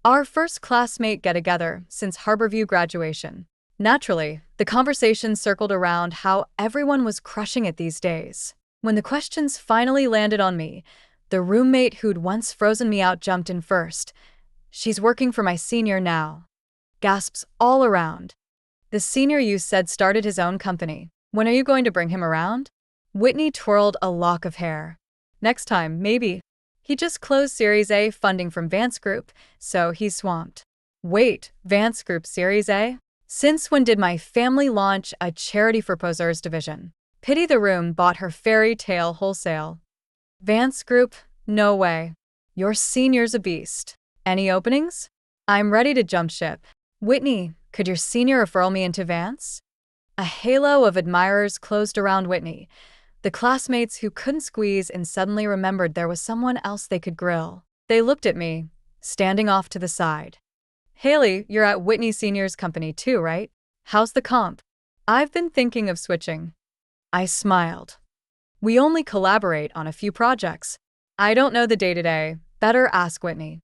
Our first classmate get-together since Harborview graduation. Naturally, the conversation circled around how everyone was crushing it these days. When the questions finally landed on me, the roommate who'd once frozen me out jumped in first. "She's working for my senior now." Gasps all around. "The senior you said started his own company. When are you going to bring him around?" Whitney twirled a lock of hair. "Next time, maybe. He just closed Series A funding from Vance Group, so he's swamped." "Wait, Vance Group Series A? Since when did my family launch a charity for posers division?" Pity the room bought her fairy tale wholesale. "Vance Group? No way. Your senior's a beast. Any openings?" "I'm ready to jump ship." "Whitney, could your senior refer me into Vance?" A halo of admirers closed around Whitney, the classmates who couldn't squeeze and suddenly remembered there was someone else they could grill. They looked at me, standing off to the side. "Haley, you're at Whitney Senior's company too, right? How's the comp?" "I've been thinking of switching." I smiled. "We only collaborate on a few projects. I don't know the day-to-day. Better ask Whitney."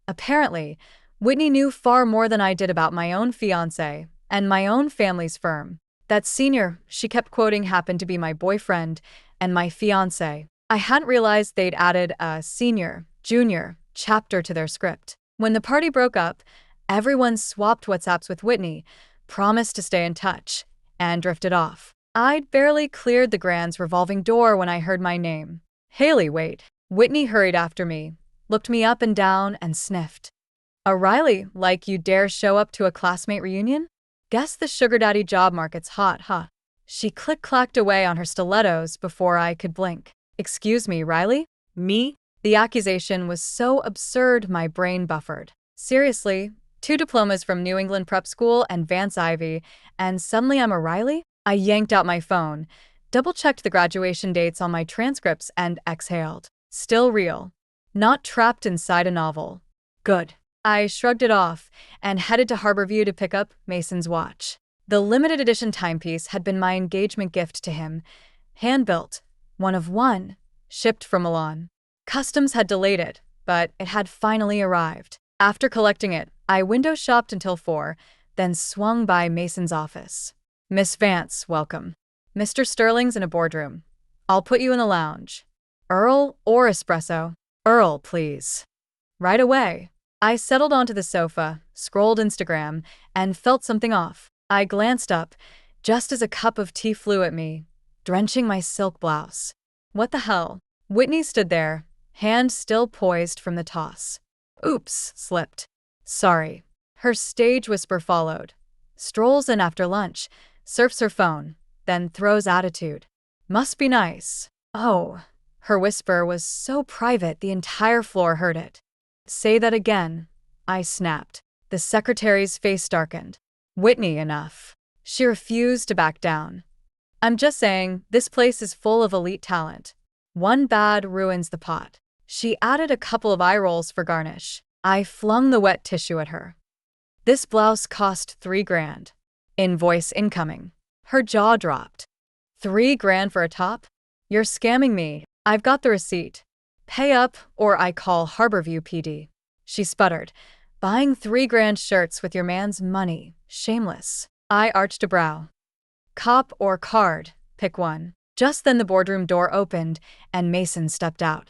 Apparently, Whitney knew far more than I did about my own fiancé and my own family's firm. That senior she kept quoting happened to be my boyfriend and my fiancé. I hadn't realized they'd added a senior, junior chapter to their script. When the party broke up, everyone swapped WhatsApps with Whitney, promised to stay in touch, and drifted off. I'd barely cleared the Grand's revolving door when I heard my name. "Haley, wait." Whitney hurried after me, looked me up and down, and sniffed. "A Riley, like you dare show up to a classmate reunion? Guess the sugar daddy job market's hot, huh?" She click-clacked away on her stilettos before I could blink. "Excuse me, Riley? Me?" The accusation was so absurd my brain buffered. Seriously, 2 diplomas from New England Prep School and Vance Ivy, and suddenly I'm a Riley? I yanked out my phone, double-checked the graduation dates on my transcripts, and exhaled. Still real. Not trapped inside a novel. Good. I shrugged it off and headed to Harborview to pick up Mason's watch. The limited edition timepiece had been my engagement gift to him. Hand-built, one of one, shipped from Milan. Customs had delayed it, but it had finally arrived. After collecting it, I window shopped until 4, then swung by Mason's office. "Miss Vance, welcome. Mr. Sterling's in a boardroom. I'll put you in the lounge. Earl or espresso?" "Earl, please." "Right away." I settled onto the sofa, scrolled Instagram, and felt something off. I glanced up, just as a cup of tea flew at me, drenching my silk blouse. What the hell? Whitney stood there, hand still poised from the toss. "Oops, slipped. Sorry." Her stage whisper followed. Strolls in after lunch, surfs her phone, then throws attitude. "Must be nice." "Oh." Her whisper was so private the entire floor heard it. "Say that again," I snapped. The secretary's face darkened. "Whitney, enough." She refused to back down. "I'm just saying, this place is full of elite talent. One bad ruins the pot." She added a couple of eye rolls for garnish. I flung the wet tissue at her. "This blouse cost $3,000. Invoice incoming." Her jaw dropped. $3,000 for a top? You're scamming me. I've got the receipt. Pay up or I call Harborview PD. She sputtered. "Buying $3,000 shirts with your man's money. Shameless." I arched a brow. "Cop or card, pick one." Just then the boardroom door opened and Mason stepped out.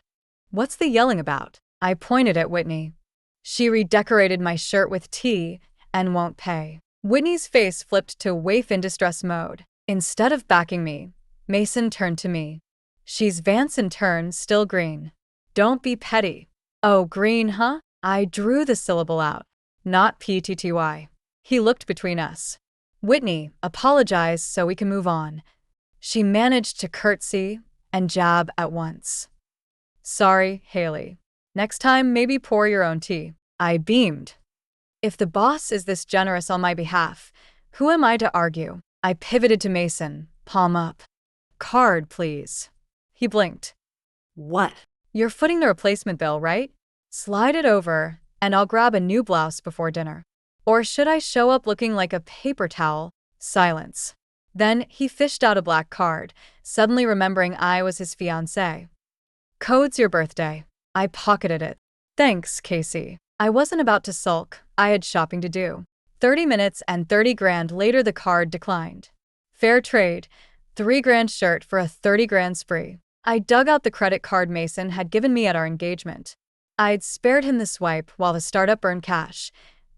"What's the yelling about?" I pointed at Whitney. "She redecorated my shirt with tea and won't pay." Whitney's face flipped to waif in distress mode. Instead of backing me, Mason turned to me. "She's Vance in turn, still green." "Don't be petty." "Oh, green, huh?" I drew the syllable out. "Not PTTY." He looked between us. "Whitney, apologize so we can move on." She managed to curtsy and jab at once. "Sorry, Haley. Next time, maybe pour your own tea." I beamed. If the boss is this generous on my behalf, who am I to argue? I pivoted to Mason, palm up. "Card, please." He blinked. "What?" "You're footing the replacement bill, right? Slide it over, and I'll grab a new blouse before dinner." Or should I show up looking like a paper towel? Silence. Then he fished out a black card, suddenly remembering I was his fiancée. "Code's your birthday." I pocketed it. "Thanks, Casey." I wasn't about to sulk, I had shopping to do. 30 minutes and 30 grand later the card declined. Fair trade, 3 grand shirt for a 30 grand spree. I dug out the credit card Mason had given me at our engagement. I'd spared him the swipe while the startup earned cash.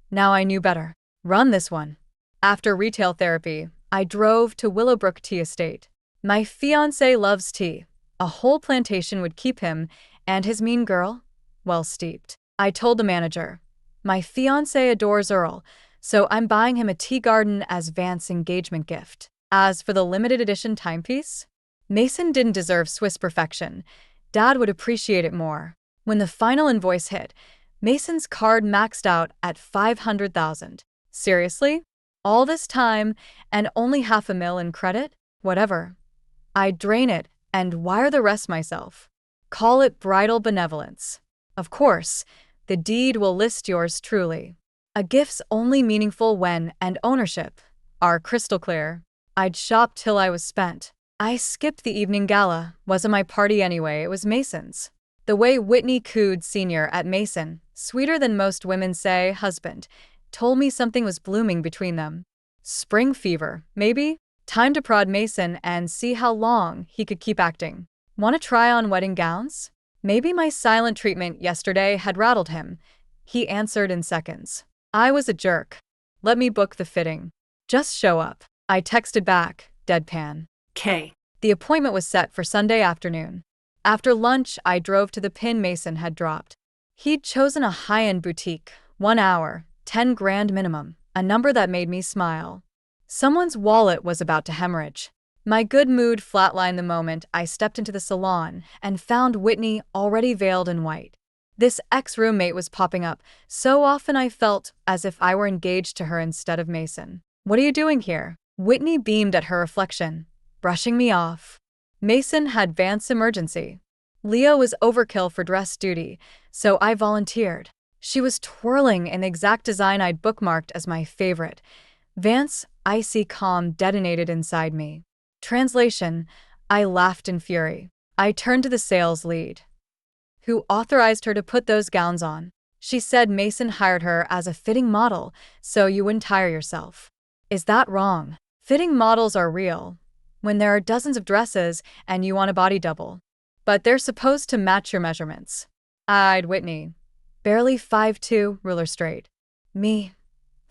Now I knew better. Run this one. After retail therapy, I drove to Willowbrook Tea Estate. My fiancé loves tea. A whole plantation would keep him and his mean girl well steeped. I told the manager, my fiancé adores Earl, so I'm buying him a tea garden as Vance's engagement gift. As for the limited edition timepiece, Mason didn't deserve Swiss perfection. Dad would appreciate it more. When the final invoice hit, Mason's card maxed out at $500,000. Seriously? All this time and only $500,000 in credit? Whatever. I'd drain it and wire the rest myself. Call it bridal benevolence. Of course, the deed will list yours truly. A gift's only meaningful when and ownership are crystal clear. I'd shopped till I was spent. I skipped the evening gala. Wasn't my party anyway, it was Mason's. The way Whitney cooed Sr. at Mason, sweeter than most women say husband, told me something was blooming between them. Spring fever, maybe? Time to prod Mason and see how long he could keep acting. Want to try on wedding gowns? Maybe my silent treatment yesterday had rattled him. He answered in seconds. I was a jerk. Let me book the fitting. Just show up. I texted back, deadpan. K. The appointment was set for Sunday afternoon. After lunch, I drove to the pin Mason had dropped. He'd chosen a high-end boutique, 1 hour, 10 grand minimum, a number that made me smile. Someone's wallet was about to hemorrhage. My good mood flatlined the moment I stepped into the salon and found Whitney already veiled in white. This ex-roommate was popping up so often I felt as if I were engaged to her instead of Mason. What are you doing here? Whitney beamed at her reflection, brushing me off. Mason had Vance's emergency. Leo was overkill for dress duty, so I volunteered. She was twirling in the exact design I'd bookmarked as my favorite. Vance's icy calm detonated inside me. Translation, I laughed in fury. I turned to the sales lead. Who authorized her to put those gowns on? She said Mason hired her as a fitting model, so you wouldn't tire yourself. Is that wrong? Fitting models are real. When there are dozens of dresses and you want a body double. But they're supposed to match your measurements. Eyed Whitney. Barely 5'2", ruler straight. Me.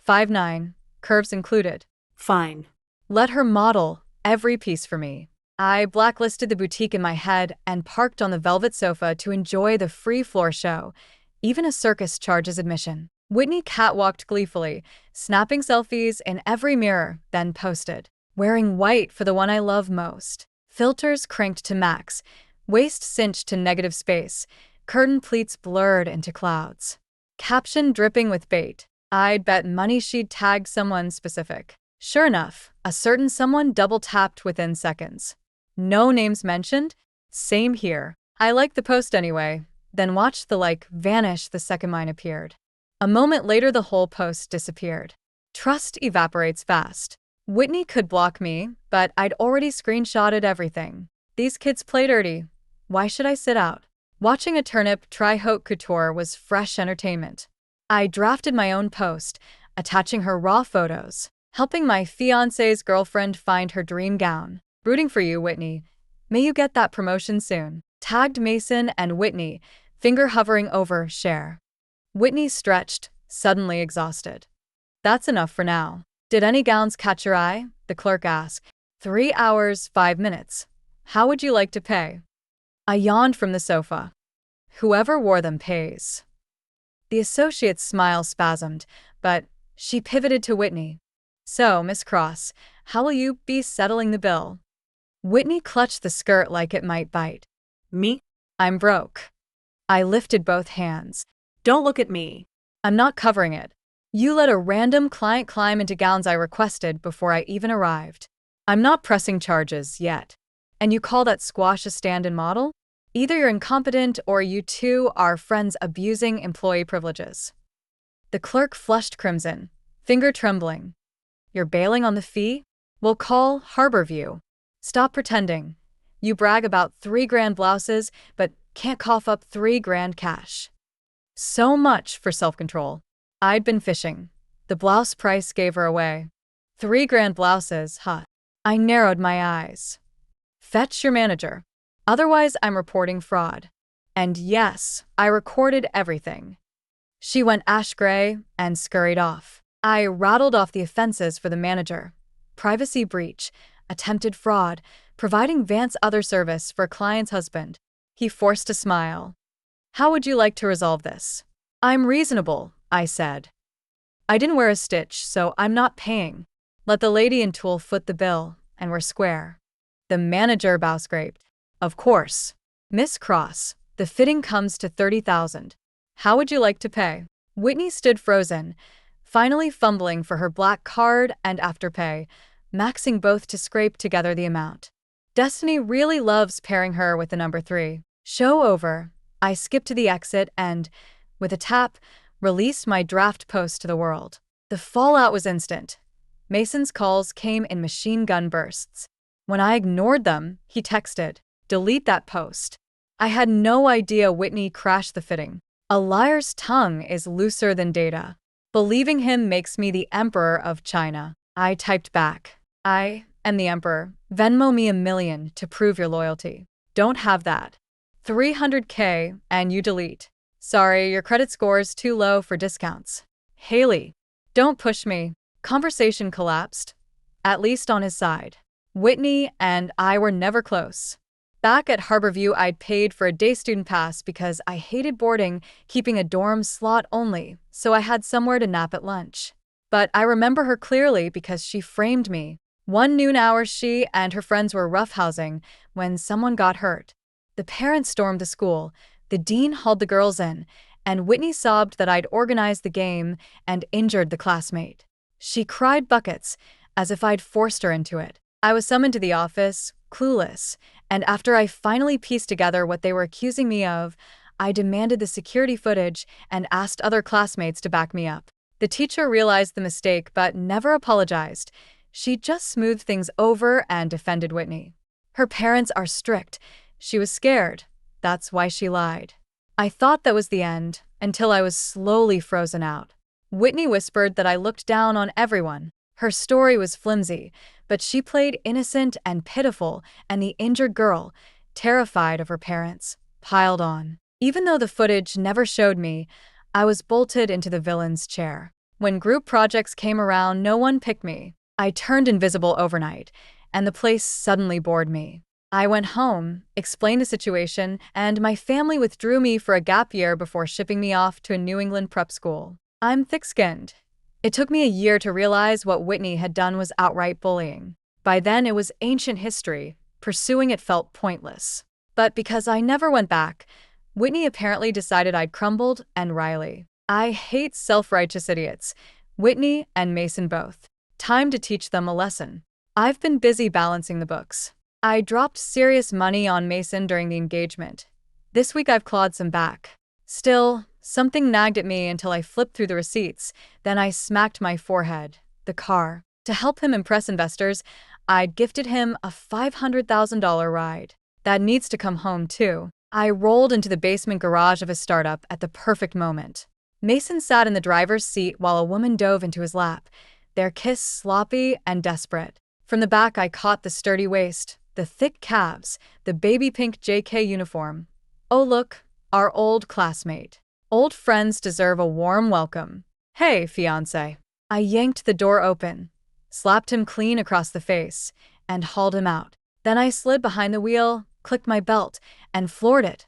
5'9", curves included. Fine. Let her model every piece for me. I blacklisted the boutique in my head and parked on the velvet sofa to enjoy the free floor show. Even a circus charges admission. Whitney catwalked gleefully, snapping selfies in every mirror, then posted. Wearing white for the one I love most. Filters cranked to max. Waist cinched to negative space. Curtain pleats blurred into clouds. Caption dripping with bait. I'd bet money she'd tagged someone specific. Sure enough, a certain someone double-tapped within seconds. No names mentioned? Same here. I liked the post anyway, then watched the like vanish the second mine appeared. A moment later the whole post disappeared. Trust evaporates fast. Whitney could block me, but I'd already screenshotted everything. These kids play dirty. Why should I sit out? Watching a turnip try haute couture was fresh entertainment. I drafted my own post, attaching her raw photos, helping my fiancé's girlfriend find her dream gown. Rooting for you, Whitney. May you get that promotion soon. Tagged Mason and Whitney, finger hovering over share. Whitney stretched, suddenly exhausted. That's enough for now. Did any gowns catch your eye? The clerk asked. 3 hours, 5 minutes. How would you like to pay? I yawned from the sofa. Whoever wore them pays. The associate's smile spasmed, but she pivoted to Whitney. So, Miss Cross, how will you be settling the bill? Whitney clutched the skirt like it might bite. Me? I'm broke. I lifted both hands. Don't look at me. I'm not covering it. You let a random client climb into gowns I requested before I even arrived. I'm not pressing charges yet. And you call that squash a stand-in model? Either you're incompetent or you two are friends abusing employee privileges. The clerk flushed crimson, finger trembling. You're bailing on the fee? We'll call Harborview. Stop pretending. You brag about 3 grand blouses, but can't cough up 3 grand cash. So much for self-control. I'd been fishing. The blouse price gave her away. 3 grand blouses, huh? I narrowed my eyes. Fetch your manager. Otherwise, I'm reporting fraud. And yes, I recorded everything. She went ash gray and scurried off. I rattled off the offenses for the manager: privacy breach, attempted fraud, providing Vance other service for client's husband. He forced a smile. How would you like to resolve this? I'm reasonable, I said. I didn't wear a stitch, so I'm not paying. Let the lady in tulle foot the bill, and we're square. The manager bow scraped. Of course. Miss Cross, the fitting comes to 30,000. How would you like to pay? Whitney stood frozen, finally fumbling for her black card and Afterpay, maxing both to scrape together the amount. Destiny really loves pairing her with the number 3. Show over. I skipped to the exit and, with a tap, released my draft post to the world. The fallout was instant. Mason's calls came in machine gun bursts. When I ignored them, he texted, "Delete that post." I had no idea Whitney crashed the fitting. A liar's tongue is looser than data. Believing him makes me the emperor of China. I typed back, I am the emperor. Venmo me $1 million to prove your loyalty. Don't have that. 300K and you delete. Sorry, your credit score's too low for discounts. Haley. Don't push me. Conversation collapsed, at least on his side. Whitney and I were never close. Back at Harborview, I'd paid for a day student pass because I hated boarding, keeping a dorm slot only, so I had somewhere to nap at lunch. But I remember her clearly because she framed me. One noon hour, she and her friends were roughhousing when someone got hurt. The parents stormed the school, the dean hauled the girls in, and Whitney sobbed that I'd organized the game and injured the classmate. She cried buckets, as if I'd forced her into it. I was summoned to the office, clueless, and after I finally pieced together what they were accusing me of, I demanded the security footage and asked other classmates to back me up. The teacher realized the mistake but never apologized. She just smoothed things over and defended Whitney. Her parents are strict. She was scared. That's why she lied. I thought that was the end, until I was slowly frozen out. Whitney whispered that I looked down on everyone. Her story was flimsy, but she played innocent and pitiful, and the injured girl, terrified of her parents, piled on. Even though the footage never showed me, I was bolted into the villain's chair. When group projects came around, no one picked me. I turned invisible overnight, and the place suddenly bored me. I went home, explained the situation, and my family withdrew me for a gap year before shipping me off to a New England prep school. I'm thick-skinned. It took me a year to realize what Whitney had done was outright bullying. By then, it was ancient history. Pursuing it felt pointless. But because I never went back, Whitney apparently decided I'd crumbled, and Riley. I hate self-righteous idiots. Whitney and Mason both. Time to teach them a lesson. I've been busy balancing the books. I dropped serious money on Mason during the engagement. This week I've clawed some back. Still, something nagged at me until I flipped through the receipts, then I smacked my forehead. The car. To help him impress investors, I'd gifted him a $500,000 ride. That needs to come home too. I rolled into the basement garage of his startup at the perfect moment. Mason sat in the driver's seat while a woman dove into his lap, their kiss sloppy and desperate. From the back I caught the sturdy waist, the thick calves, the baby pink JK uniform. Oh look, our old classmate. Old friends deserve a warm welcome. Hey, fiancé. I yanked the door open, slapped him clean across the face, and hauled him out. Then I slid behind the wheel, clicked my belt, and floored it.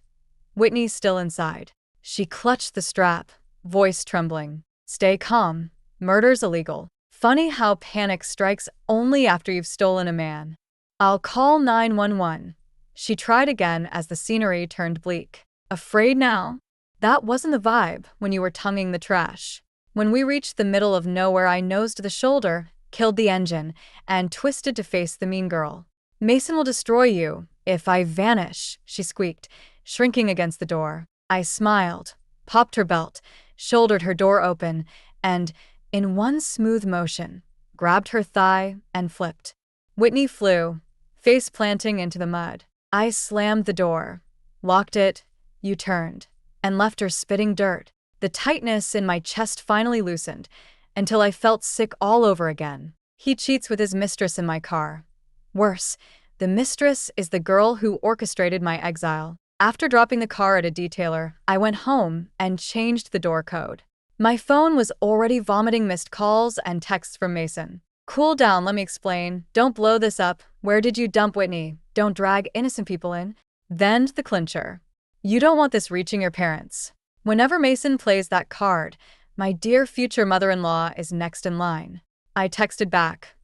Whitney still inside. She clutched the strap, voice trembling. Stay calm. Murder's illegal. Funny how panic strikes only after you've stolen a man. I'll call 911. She tried again as the scenery turned bleak. Afraid now? That wasn't the vibe when you were tonguing the trash. When we reached the middle of nowhere, I nosed the shoulder, killed the engine, and twisted to face the mean girl. Mason will destroy you if I vanish, she squeaked, shrinking against the door. I smiled, popped her belt, shouldered her door open, and, in one smooth motion, grabbed her thigh and flipped. Whitney flew, face planting into the mud. I slammed the door, locked it, U-turned, and left her spitting dirt. The tightness in my chest finally loosened, until I felt sick all over again. He cheats with his mistress in my car. Worse, the mistress is the girl who orchestrated my exile. After dropping the car at a detailer, I went home and changed the door code. My phone was already vomiting missed calls and texts from Mason. Cool down, let me explain. Don't blow this up. Where did you dump Whitney? Don't drag innocent people in. Then the clincher. You don't want this reaching your parents. Whenever Mason plays that card, my dear future mother-in-law is next in line. I texted back.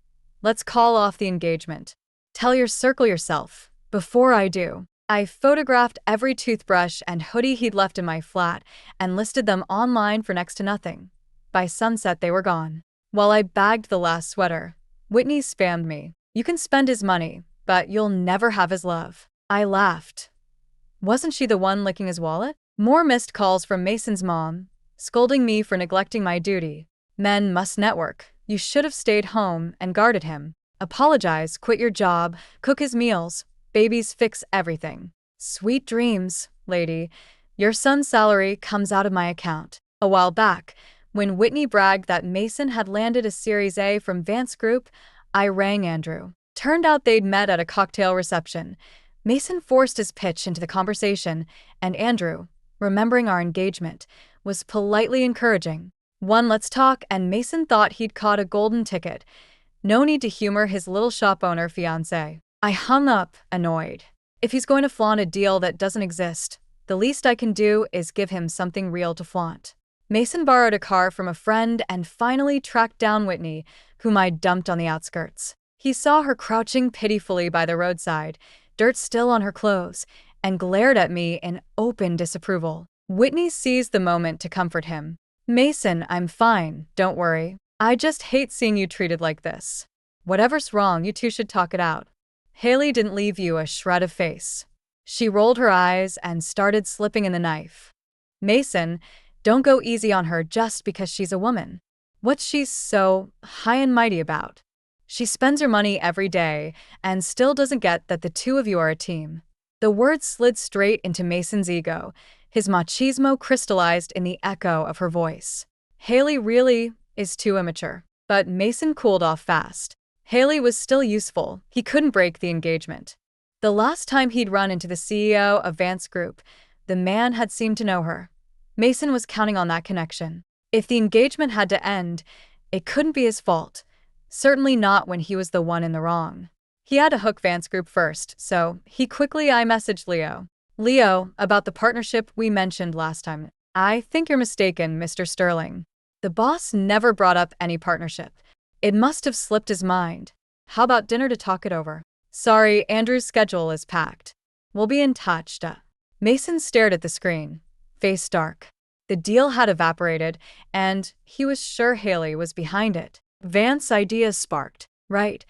Let's call off the engagement. Tell your circle yourself. Before I do. I photographed every toothbrush and hoodie he'd left in my flat and listed them online for next to nothing. By sunset, they were gone. While I bagged the last sweater, Whitney spammed me. You can spend his money, but you'll never have his love. I laughed. Wasn't she the one licking his wallet? More missed calls from Mason's mom, scolding me for neglecting my duty. Men must network. You should have stayed home and guarded him. Apologize, quit your job, cook his meals. Babies fix everything. Sweet dreams, lady. Your son's salary comes out of my account. A while back, when Whitney bragged that Mason had landed a Series A from Vance Group, I rang Andrew. Turned out they'd met at a cocktail reception. Mason forced his pitch into the conversation, and Andrew, remembering our engagement, was politely encouraging. One let's talk, and Mason thought he'd caught a golden ticket. No need to humor his little shop owner fiancé. I hung up, annoyed. If he's going to flaunt a deal that doesn't exist, the least I can do is give him something real to flaunt. Mason borrowed a car from a friend and finally tracked down Whitney, whom I'd dumped on the outskirts. He saw her crouching pitifully by the roadside, dirt still on her clothes, and glared at me in open disapproval. Whitney seized the moment to comfort him. Mason, I'm fine, don't worry. I just hate seeing you treated like this. Whatever's wrong, you two should talk it out. Haley didn't leave you a shred of face. She rolled her eyes and started slipping in the knife. Mason, don't go easy on her just because she's a woman. What's she so high and mighty about? She spends her money every day and still doesn't get that the two of you are a team. The words slid straight into Mason's ego, his machismo crystallized in the echo of her voice. Haley really is too immature. But Mason cooled off fast. Haley was still useful. He couldn't break the engagement. The last time he'd run into the CEO of Vance Group, the man had seemed to know her. Mason was counting on that connection. If the engagement had to end, it couldn't be his fault. Certainly not when he was the one in the wrong. He had to hook Vance Group first, so he quickly iMessaged Leo. Leo, about the partnership we mentioned last time. I think you're mistaken, Mr. Sterling. The boss never brought up any partnership. It must have slipped his mind. How about dinner to talk it over? Sorry, Andrew's schedule is packed. We'll be in touch. Mason stared at the screen, face dark. The deal had evaporated, and he was sure Haley was behind it. Vance's ideas sparked. Right.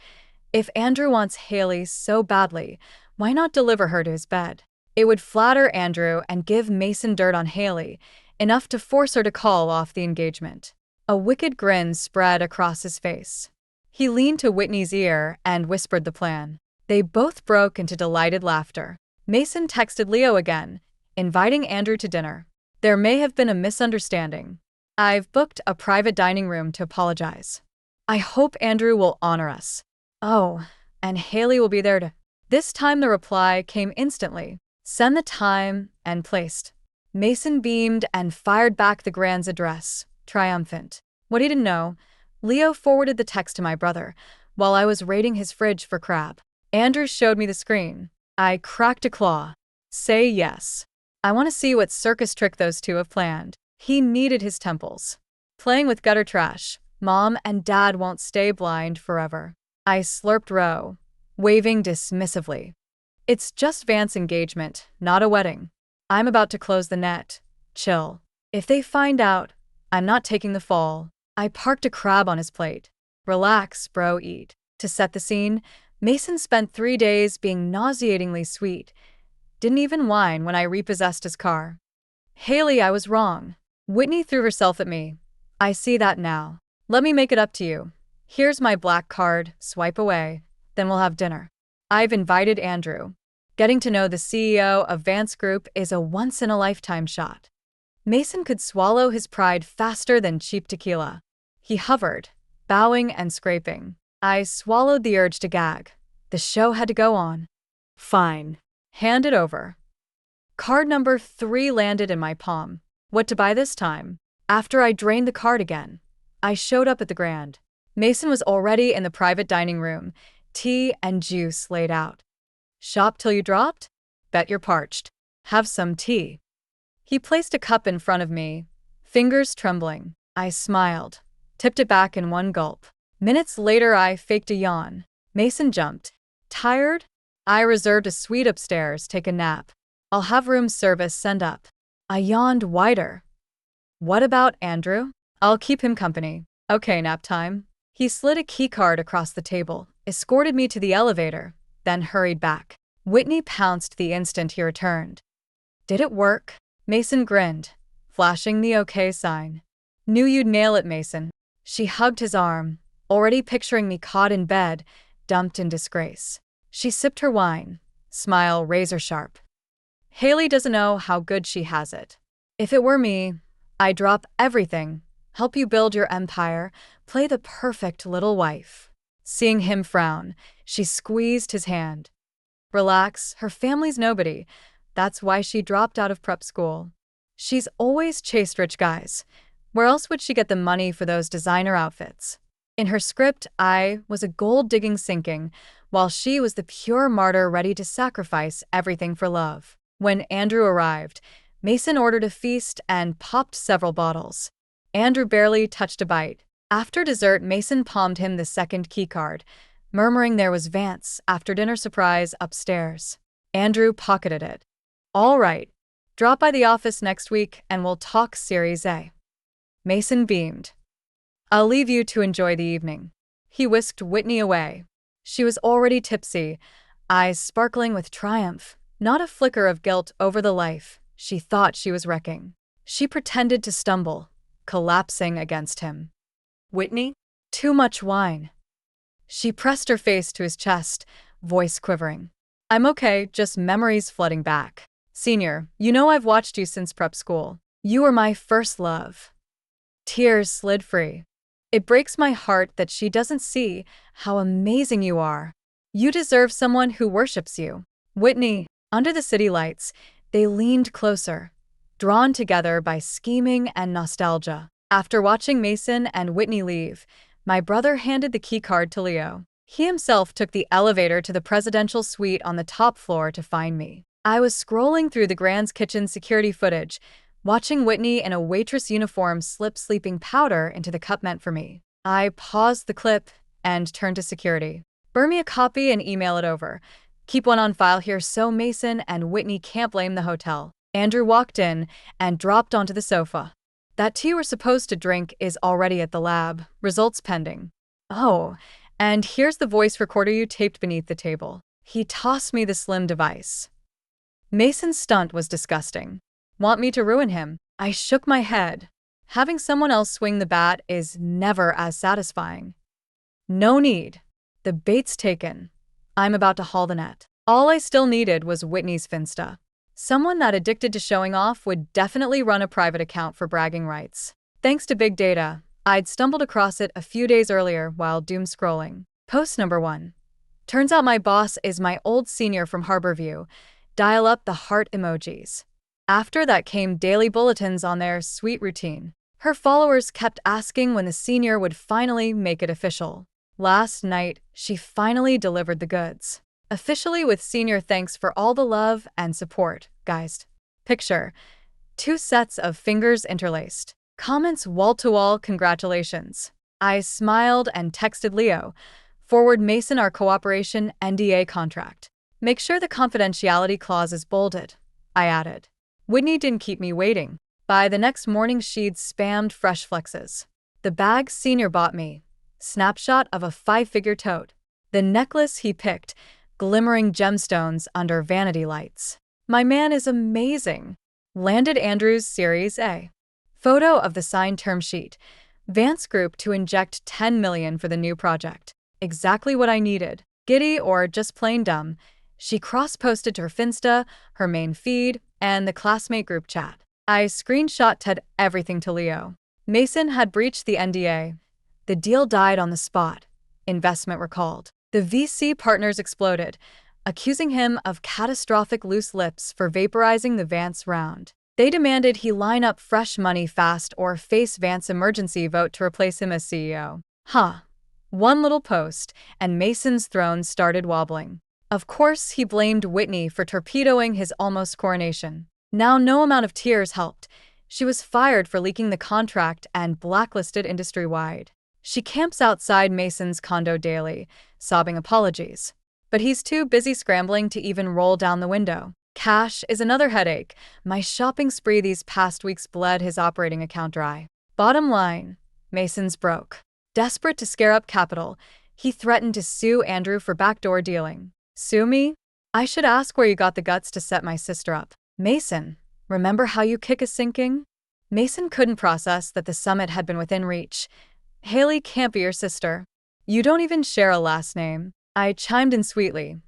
If Andrew wants Haley so badly, why not deliver her to his bed? It would flatter Andrew and give Mason dirt on Haley, enough to force her to call off the engagement. A wicked grin spread across his face. He leaned to Whitney's ear and whispered the plan. They both broke into delighted laughter. Mason texted Leo again, inviting Andrew to dinner. There may have been a misunderstanding. I've booked a private dining room to apologize. I hope Andrew will honor us. Oh, and Haley will be there too. This time the reply came instantly. Send the time and placed. Mason beamed and fired back the Grand's address, triumphant. What he didn't know, Leo forwarded the text to my brother while I was raiding his fridge for crab. Andrew showed me the screen. I cracked a claw. Say yes. I want to see what circus trick those two have planned. He kneaded his temples. Playing with gutter trash. Mom and Dad won't stay blind forever. I slurped row, waving dismissively. It's just Vance's engagement, not a wedding. I'm about to close the net. Chill. If they find out, I'm not taking the fall. I parked a crab on his plate. Relax, bro, eat. To set the scene, Mason spent 3 days being nauseatingly sweet. Didn't even whine when I repossessed his car. Haley, I was wrong. Whitney threw herself at me. I see that now. Let me make it up to you. Here's my black card, swipe away, then we'll have dinner. I've invited Andrew. Getting to know the CEO of Vance Group is a once-in-a-lifetime shot. Mason could swallow his pride faster than cheap tequila. He hovered, bowing and scraping. I swallowed the urge to gag. The show had to go on. Fine. Hand it over. Card number 3 landed in my palm. What to buy this time? After I drained the card again, I showed up at the Grand. Mason was already in the private dining room, tea and juice laid out. Shop till you dropped? Bet you're parched. Have some tea. He placed a cup in front of me, fingers trembling. I smiled, tipped it back in one gulp. Minutes later, I faked a yawn. Mason jumped. Tired? I reserved a suite upstairs, take a nap. I'll have room service send up. I yawned wider. What about Andrew? I'll keep him company. Okay, nap time. He slid a keycard across the table, escorted me to the elevator, then hurried back. Whitney pounced the instant he returned. Did it work? Mason grinned, flashing the okay sign. Knew you'd nail it, Mason. She hugged his arm, already picturing me caught in bed, dumped in disgrace. She sipped her wine, smile razor sharp. Haley doesn't know how good she has it. If it were me, I'd drop everything, help you build your empire, play the perfect little wife. Seeing him frown, she squeezed his hand. Relax, her family's nobody. That's why she dropped out of prep school. She's always chased rich guys. Where else would she get the money for those designer outfits? In her script, I was a gold-digging sinking, while she was the pure martyr ready to sacrifice everything for love. When Andrew arrived, Mason ordered a feast and popped several bottles. Andrew barely touched a bite. After dessert, Mason palmed him the second keycard, murmuring there was Vance after-dinner surprise upstairs. Andrew pocketed it. All right, drop by the office next week and we'll talk Series A. Mason beamed. I'll leave you to enjoy the evening. He whisked Whitney away. She was already tipsy, eyes sparkling with triumph, not a flicker of guilt over the life she thought she was wrecking. She pretended to stumble, collapsing against him. Whitney? Too much wine. She pressed her face to his chest, voice quivering. I'm okay, just memories flooding back. Senior, you know I've watched you since prep school. You were my first love. Tears slid free. It breaks my heart that she doesn't see how amazing you are. You deserve someone who worships you. Whitney, under the city lights, they leaned closer, drawn together by scheming and nostalgia. After watching Mason and Whitney leave, my brother handed the keycard to Leo. He himself took the elevator to the presidential suite on the top floor to find me. I was scrolling through the Grand's kitchen security footage, watching Whitney in a waitress uniform slip sleeping powder into the cup meant for me. I paused the clip and turned to security. Burn me a copy and email it over. Keep one on file here so Mason and Whitney can't blame the hotel. Andrew walked in and dropped onto the sofa. That tea we're supposed to drink is already at the lab, results pending. Oh, and here's the voice recorder you taped beneath the table. He tossed me the slim device. Mason's stunt was disgusting. Want me to ruin him? I shook my head. Having someone else swing the bat is never as satisfying. No need. The bait's taken. I'm about to haul the net. All I still needed was Whitney's Finsta. Someone that addicted to showing off would definitely run a private account for bragging rights. Thanks to big data, I'd stumbled across it a few days earlier while doom scrolling. Post number 1. Turns out my boss is my old senior from Harborview. Dial up the heart emojis. After that came daily bulletins on their sweet routine. Her followers kept asking when the senior would finally make it official. Last night, she finally delivered the goods. Officially with senior thanks for all the love and support, guys. Picture. 2 sets of fingers interlaced. Comments wall-to-wall congratulations. I smiled and texted Leo. Forward Mason our cooperation NDA contract. Make sure the confidentiality clause is bolded, I added. Whitney didn't keep me waiting. By the next morning she'd spammed fresh flexes. The bag senior bought me. Snapshot of a 5-figure tote. The necklace he picked, glimmering gemstones under vanity lights. My man is amazing. Landed Andrew's Series A. Photo of the signed term sheet. Vance Group to inject $10 million for the new project. Exactly what I needed. Giddy or just plain dumb, she cross-posted to her Finsta, her main feed, and the classmate group chat. I screenshotted everything to Leo. Mason had breached the NDA. The deal died on the spot. Investment recalled. The VC partners exploded, accusing him of catastrophic loose lips for vaporizing the Vance round. They demanded he line up fresh money fast or face Vance's emergency vote to replace him as CEO. One little post, and Mason's throne started wobbling. Of course, he blamed Whitney for torpedoing his almost coronation. Now no amount of tears helped. She was fired for leaking the contract and blacklisted industry-wide. She camps outside Mason's condo daily, sobbing apologies. But he's too busy scrambling to even roll down the window. Cash is another headache. My shopping spree these past weeks bled his operating account dry. Bottom line, Mason's broke. Desperate to scare up capital, he threatened to sue Andrew for backdoor dealing. Sue me? I should ask where you got the guts to set my sister up. Mason, remember how you kick a sinking? Mason couldn't process that the summit had been within reach. Haley can't be your sister. You don't even share a last name. I chimed in sweetly.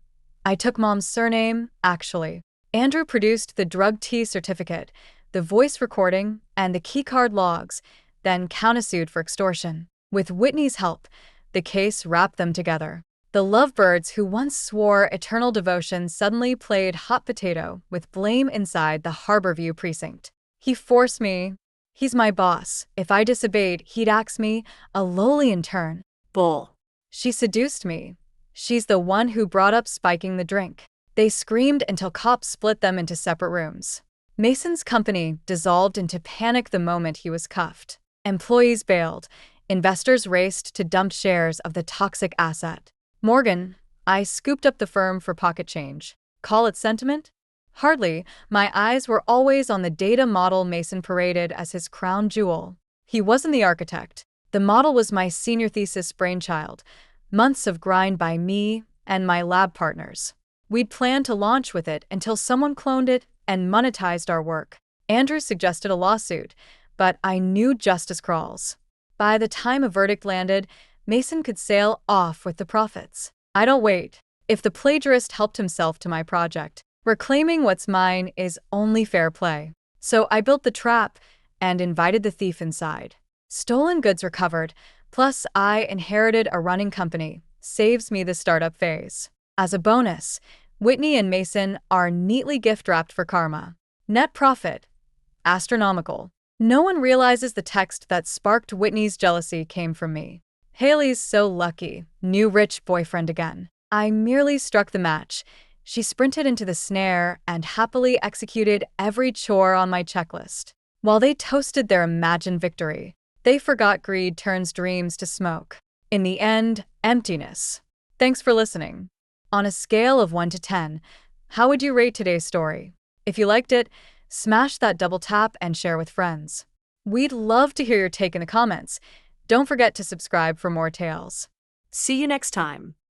I took Mom's surname, actually. Andrew produced the drug T certificate, the voice recording, and the keycard logs, then countersued for extortion. With Whitney's help, the case wrapped them together. The lovebirds who once swore eternal devotion suddenly played hot potato with blame inside the Harborview precinct. He forced me. He's my boss. If I disobeyed, he'd axe me, a lowly intern. Bull. She seduced me. She's the one who brought up spiking the drink. They screamed until cops split them into separate rooms. Mason's company dissolved into panic the moment he was cuffed. Employees bailed. Investors raced to dump shares of the toxic asset. Morgan, I scooped up the firm for pocket change. Call it sentiment? Hardly. My eyes were always on the data model Mason paraded as his crown jewel. He wasn't the architect. The model was my senior thesis brainchild, months of grind by me and my lab partners. We'd planned to launch with it until someone cloned it and monetized our work. Andrew suggested a lawsuit, but I knew justice crawls. By the time a verdict landed, Mason could sail off with the profits. I don't wait. If the plagiarist helped himself to my project, reclaiming what's mine is only fair play. So I built the trap and invited the thief inside. Stolen goods recovered, plus I inherited a running company. Saves me the startup phase. As a bonus, Whitney and Mason are neatly gift-wrapped for karma. Net profit. Astronomical. No one realizes the text that sparked Whitney's jealousy came from me. Haley's so lucky. New rich boyfriend again. I merely struck the match. She sprinted into the snare and happily executed every chore on my checklist. While they toasted their imagined victory, they forgot greed turns dreams to smoke. In the end, emptiness. Thanks for listening. On a scale of 1 to 10, how would you rate today's story? If you liked it, smash that double tap and share with friends. We'd love to hear your take in the comments. Don't forget to subscribe for more tales. See you next time.